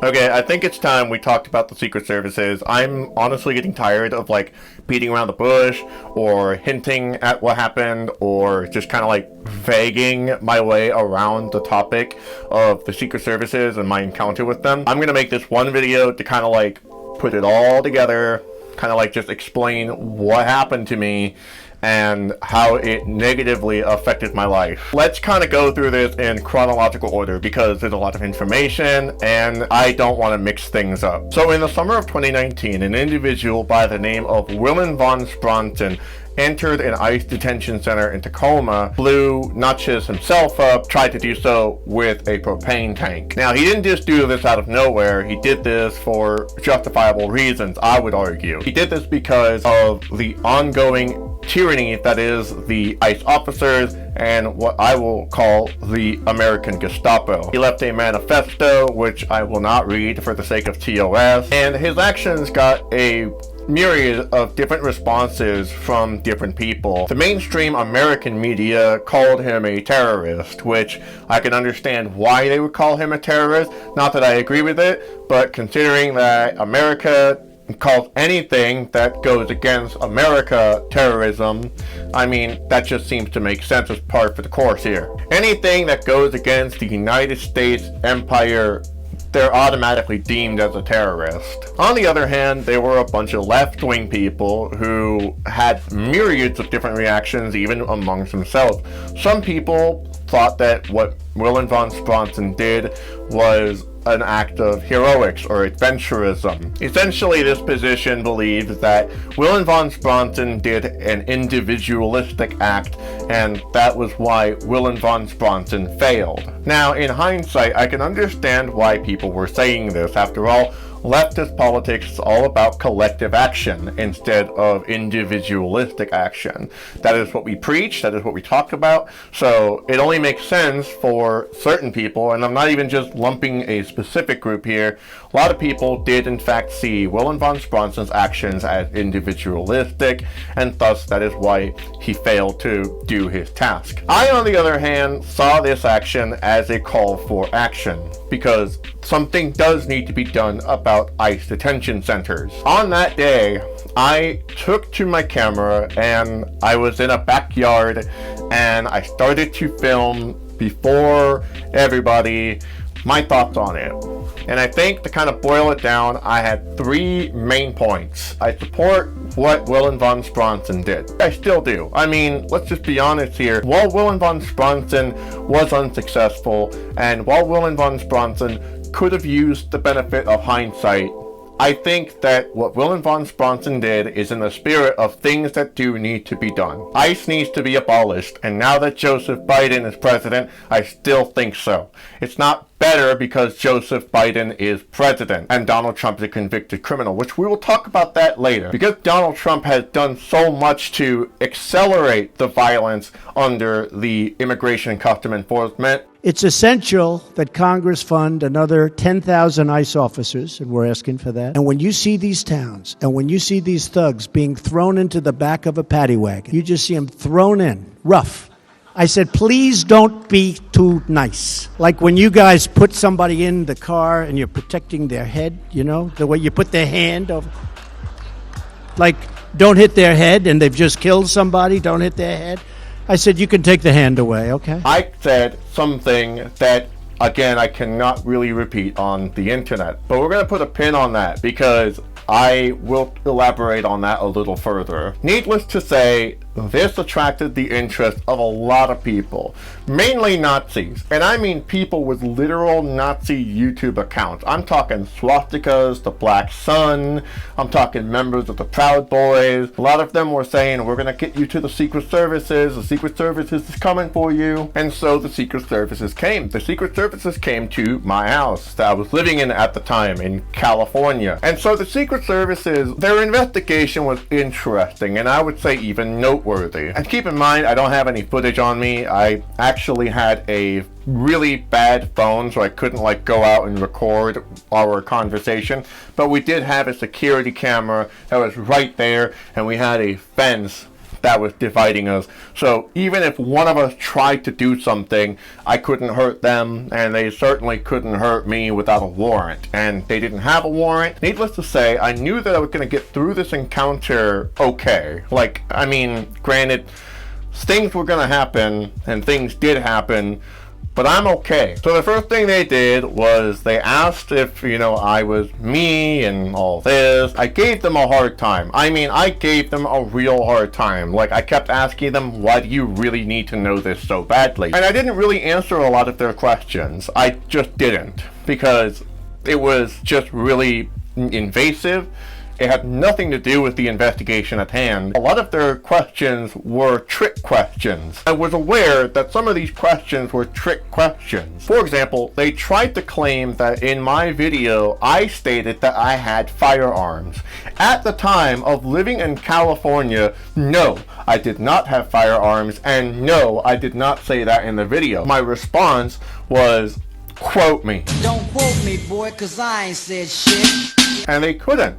Okay, I think it's time we talked about the Secret Services. I'm honestly getting tired of like beating around the bush or hinting at what happened or just kind of like vaguing my way around the topic of the Secret Services and my encounter with them. I'm gonna make this one video to kind of like put it all together, kind of like just explain what happened to me and how it negatively affected my life. Let's kind of go through this in chronological order because there's a lot of information and I don't want to mix things up. So in the summer of 2019, an individual by the name of Willem von Spronten entered an ICE detention center in Tacoma, blew not just himself up, tried to do so with a propane tank. Now, he didn't just do this out of nowhere. He did this for justifiable reasons, I would argue. He did this because of the ongoing tyranny that is the ICE officers and what I will call the American Gestapo. He left a manifesto, which I will not read for the sake of TOS, and his actions got a myriad of different responses from different people. The mainstream American media called him a terrorist, which I can understand why they would call him a terrorist. Not that I agree with it, but considering that America calls anything that goes against America terrorism, I mean, that just seems to make sense as part of the course here. Anything that goes against the United States empire, they're automatically deemed as a terrorist. On the other hand, there were a bunch of left-wing people who had myriads of different reactions, even amongst themselves. Some people thought that what Willem von Spronten did was an act of heroics or adventurism. Essentially, this position believes that Willem von Spronten did an individualistic act, and that was why Willem von Spronten failed. Now, in hindsight, I can understand why people were saying this. After all, leftist politics is all about collective action instead of individualistic action. That is what we preach, that is what we talk about, so it only makes sense for certain people, and I'm not even just lumping a specific group here. A lot of people did in fact see Willem von Spronten's actions as individualistic, and thus that is why he failed to do his task. I, on the other hand, saw this action as a call for action, because something does need to be done about ICE detention centers. On that day, I took to my camera and I was in a backyard and I started to film before everybody my thoughts on it. And I think to kind of boil it down, I had three main points. I support what Willem von Spronten did. I still do. I mean, let's just be honest here. While Willem von Spronten was unsuccessful, and while Willem von Spronten could have used the benefit of hindsight, I think that what Willem von Spronten did is in the spirit of things that do need to be done. ICE needs to be abolished, and now that Joseph Biden is president, I still think so. It's not better because Joseph Biden is president and Donald Trump is a convicted criminal, which we will talk about that later. Because Donald Trump has done so much to accelerate the violence under the Immigration and Customs Enforcement, it's essential that Congress fund another 10,000 ICE officers, and we're asking for that. And when you see these towns, and when you see these thugs being thrown into the back of a paddy wagon, you just see them thrown in, rough. I said, please don't be too nice. Like when you guys put somebody in the car and you're protecting their head, you know, the way you put their hand over. Like, don't hit their head, and they've just killed somebody, don't hit their head. I said, you can take the hand away, okay? I said something that, again, I cannot really repeat on the internet. But we're going to put a pin on that because I will elaborate on that a little further. Needless to say, this attracted the interest of a lot of people, mainly Nazis. And I mean people with literal Nazi YouTube accounts. I'm talking swastikas, the Black Sun, I'm talking members of the Proud Boys. A lot of them were saying, we're gonna get you to the Secret Services, the Secret Services is coming for you. And so the Secret Services came. The Secret Services came to my house that I was living in at the time in California. And so the Secret Services, their investigation was interesting, and I would say even noteworthy. And keep in mind, I don't have any footage on me. I actually had a really bad phone, so I couldn't like go out and record our conversation. But we did have a security camera that was right there, and we had a fence that was dividing us. So even if one of us tried to do something, I couldn't hurt them, and they certainly couldn't hurt me without a warrant. And they didn't have a warrant. Needless to say, I knew that I was going to get through this encounter okay. Like, I mean, granted, things were going to happen, and things did happen, but I'm okay. So the first thing they did was they asked if, I was me and all this. I gave them a hard time. I mean, I gave them a real hard time. Like, I kept asking them, why do you really need to know this so badly? And I didn't really answer a lot of their questions. I just didn't, because it was just really invasive. It had nothing to do with the investigation at hand. A lot of their questions were trick questions. I was aware that some of these questions were trick questions. For example, they tried to claim that in my video, I stated that I had firearms. At the time of living in California, no, I did not have firearms, and no, I did not say that in the video. My response was, quote me. Don't quote me, boy, 'cause I ain't said shit. And they couldn't.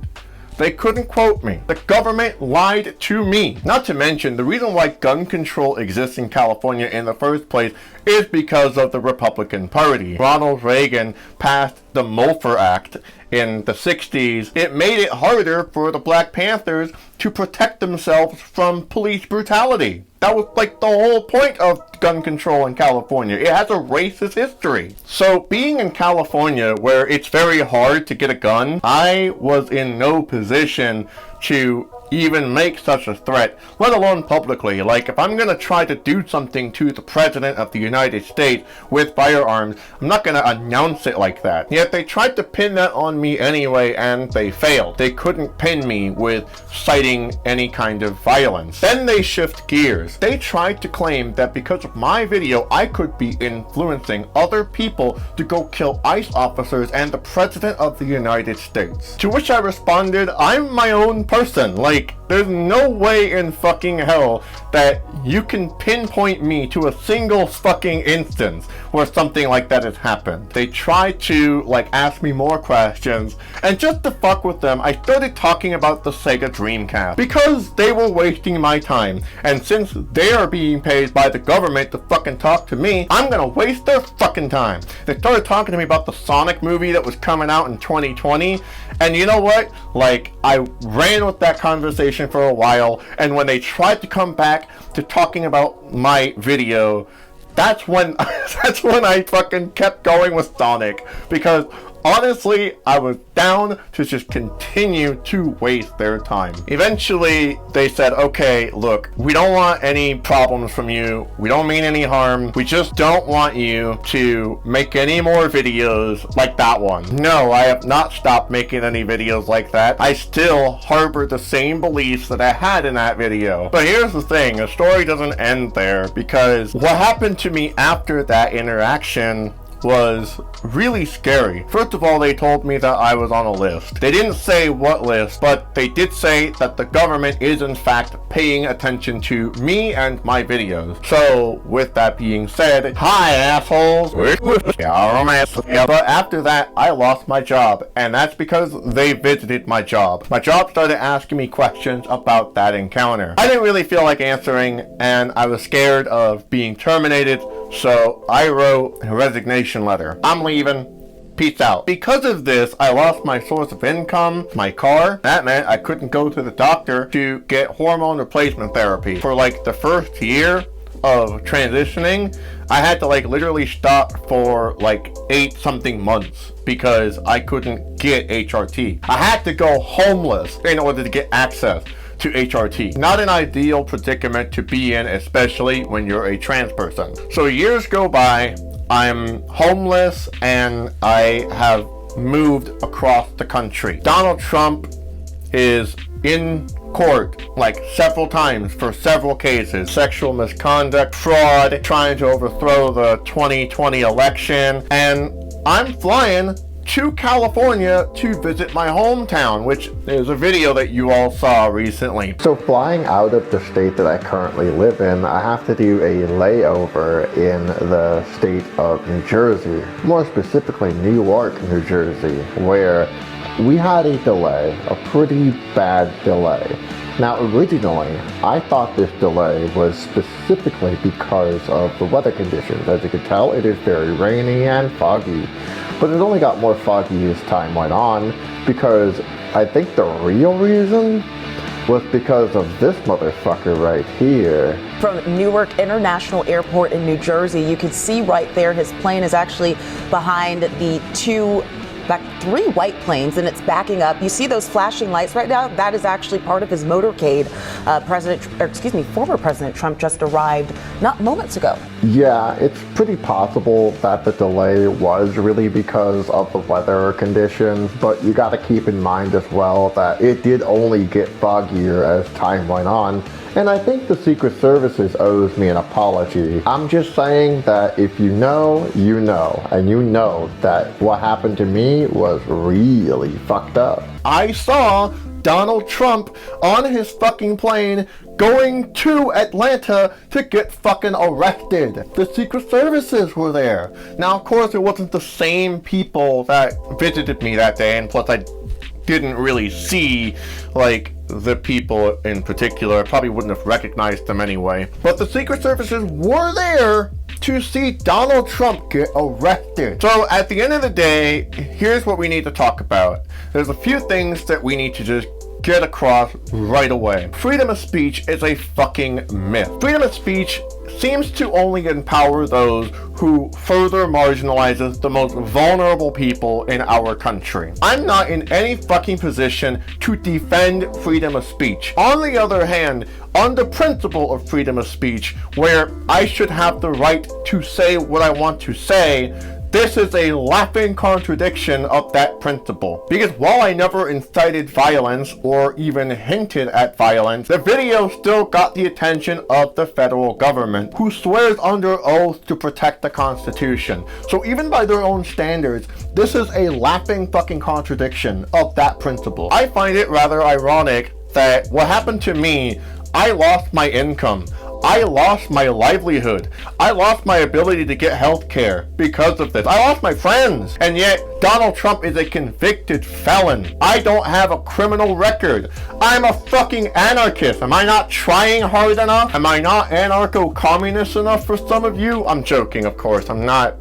They couldn't quote me. The government lied to me. Not to mention, the reason why gun control exists in California in the first place is because of the Republican Party. Ronald Reagan passed the MOFR Act in the 60s. It made it harder for the Black Panthers to protect themselves from police brutality. That was like the whole point of gun control in California. It has a racist history. So being in California, where it's very hard to get a gun, I was in no position to even make such a threat, let alone publicly. Like, if I'm gonna try to do something to the President of the United States with firearms, I'm not gonna announce it like that. Yet they tried to pin that on me anyway, and they failed. They couldn't pin me with citing any kind of violence. Then they shift gears. They tried to claim that because of my video, I could be influencing other people to go kill ICE officers and the President of the United States. To which I responded, I'm my own person. Like, there's no way in fucking hell that you can pinpoint me to a single fucking instance where something like that has happened. They tried to, ask me more questions, and just to fuck with them, I started talking about the Sega Dreamcast, because they were wasting my time, and since they are being paid by the government to fucking talk to me, I'm gonna waste their fucking time. They started talking to me about the Sonic movie that was coming out in 2020, and you know what? I ran with that conversation for a while, and when they tried to come back to talking about my video, that's when I fucking kept going with Sonic, because honestly, I was down to just continue to waste their time. Eventually, they said, okay, look, we don't want any problems from you. We don't mean any harm. We just don't want you to make any more videos like that one. No, I have not stopped making any videos like that. I still harbor the same beliefs that I had in that video. But here's the thing, the story doesn't end there, because what happened to me after that interaction was really scary. First of all, they told me that I was on a list. They didn't say what list, but they did say that the government is in fact paying attention to me and my videos. So with that being said, hi assholes. But after that, I lost my job, and that's because they visited my job. My job started asking me questions about that encounter. I didn't really feel like answering, and I was scared of being terminated, so I wrote a resignation letter. I'm leaving. Peace out. Because of this, I lost my source of income, my car. That meant I couldn't go to the doctor to get hormone replacement therapy. For the first year of transitioning, I had to literally stop for 8 something months because I couldn't get HRT. I had to go homeless in order to get access to HRT. Not an ideal predicament to be in, especially when you're a trans person. So years go by, I'm homeless, and I have moved across the country. Donald Trump is in court several times for several cases: sexual misconduct, fraud, trying to overthrow the 2020 election, and I'm flying to California to visit my hometown, which is a video that you all saw recently. So flying out of the state that I currently live in, I have to do a layover in the state of New Jersey, more specifically Newark, New Jersey, where we had a delay, a pretty bad delay. Now, originally, I thought this delay was specifically because of the weather conditions. As you can tell, it is very rainy and foggy. But it only got more foggy as time went on, because I think the real reason was because of this motherfucker right here. From Newark International Airport in New Jersey, you can see right there his plane is actually behind the three white planes, and it's backing up. You see those flashing lights right now? That is actually part of his motorcade. Former President Trump just arrived not moments ago. Yeah, it's pretty possible that the delay was really because of the weather conditions, but you gotta keep in mind as well that it did only get foggier as time went on. And I think the Secret Services owes me an apology. I'm just saying that if you know, you know. And you know that what happened to me was really fucked up. I saw Donald Trump on his fucking plane going to Atlanta to get fucking arrested. The Secret Services were there. Now, of course, it wasn't the same people that visited me that day, and plus I didn't really see, like, the people in particular. I probably wouldn't have recognized them anyway. But the Secret Services were there to see Donald Trump get arrested. So at the end of the day, here's what we need to talk about. There's a few things that we need to just get across right away. Freedom of speech is a fucking myth. Freedom of speech seems to only empower those who further marginalizes the most vulnerable people in our country. I'm not in any fucking position to defend freedom of speech. On the other hand, on the principle of freedom of speech, where I should have the right to say what I want to say, this is a laughing contradiction of that principle. Because while I never incited violence or even hinted at violence, the video still got the attention of the federal government, who swears under oath to protect the Constitution. So even by their own standards, this is a laughing fucking contradiction of that principle. I find it rather ironic that what happened to me, I lost my income. I lost my livelihood. I lost my ability to get health care because of this. I lost my friends. And yet, Donald Trump is a convicted felon. I don't have a criminal record. I'm a fucking anarchist. Am I not trying hard enough? Am I not anarcho-communist enough for some of you? I'm joking, of course. I'm not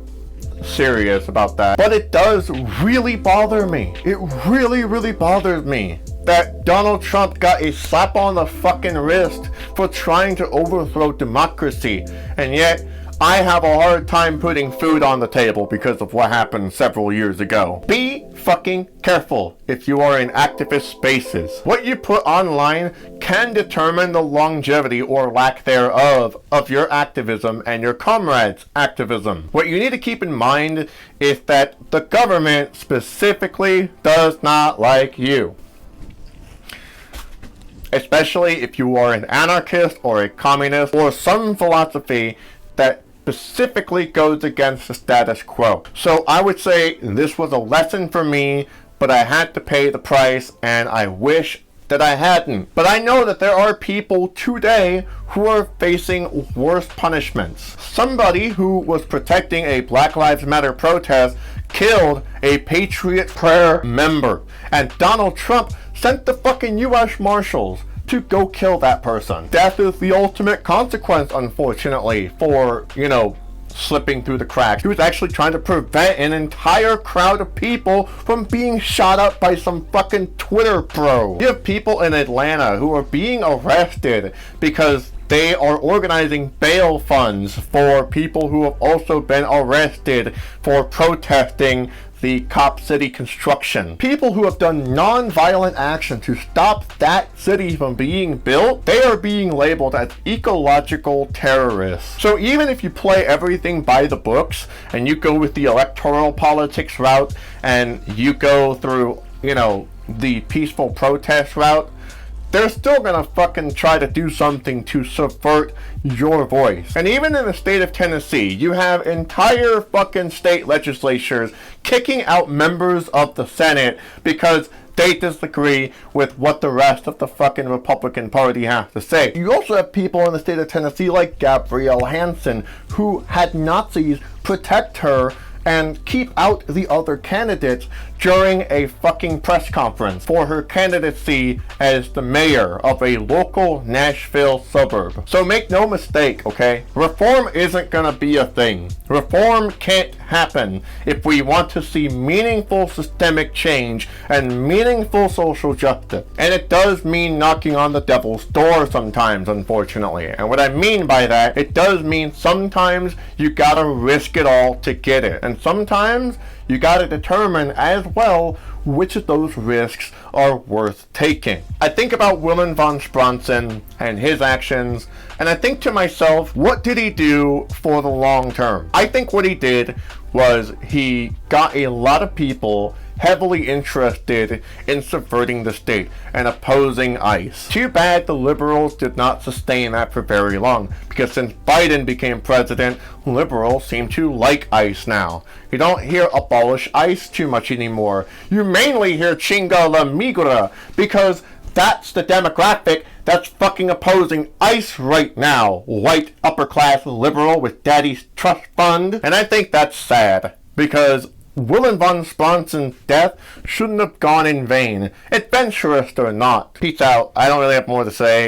serious about that. But it does really bother me. It really, really bothers me that Donald Trump got a slap on the fucking wrist for trying to overthrow democracy, and yet I have a hard time putting food on the table because of what happened several years ago. Be fucking careful if you are in activist spaces. What you put online can determine the longevity or lack thereof of your activism and your comrades' activism. What you need to keep in mind is that the government specifically does not like you. Especially if you are an anarchist or a communist or some philosophy that specifically goes against the status quo. So I would say this was a lesson for me, but I had to pay the price, and I wish that I hadn't. But I know that there are people today who are facing worse punishments. Somebody who was protecting a Black Lives Matter protest killed a Patriot Prayer member, and Donald Trump sent the fucking U.S. Marshals to go kill that person. Death is the ultimate consequence, unfortunately, for, slipping through the cracks. He was actually trying to prevent an entire crowd of people from being shot up by some fucking Twitter pro. You have people in Atlanta who are being arrested because they are organizing bail funds for people who have also been arrested for protesting the Cop City construction. People who have done non-violent action to stop that city from being built, they are being labeled as ecological terrorists. So even if you play everything by the books and you go with the electoral politics route and you go through, the peaceful protest route, they're still gonna fucking try to do something to subvert your voice. And even in the state of Tennessee, you have entire fucking state legislatures kicking out members of the Senate because they disagree with what the rest of the fucking Republican Party has to say. You also have people in the state of Tennessee like Gabrielle Hansen who had Nazis protect her and keep out the other candidates during a fucking press conference for her candidacy as the mayor of a local Nashville suburb. So make no mistake, okay? Reform isn't gonna be a thing. Reform can't happen if we want to see meaningful systemic change and meaningful social justice. And it does mean knocking on the devil's door sometimes, unfortunately. And what I mean by that, it does mean sometimes you gotta risk it all to get it. And sometimes you gotta determine as well which of those risks are worth taking. I think about Willem von Spronsen and his actions, and I think to myself, what did he do for the long term? I think what he did was he got a lot of people heavily interested in subverting the state and opposing ICE. Too bad the liberals did not sustain that for very long, because since Biden became president, liberals seem to like ICE now. You don't hear abolish ICE too much anymore. You mainly hear chinga la migra, because that's the demographic that's fucking opposing ICE right now. White, upper class liberal with daddy's trust fund. And I think that's sad, because Willem von Spronsen's death shouldn't have gone in vain, adventurous or not. Peace out. I don't really have more to say.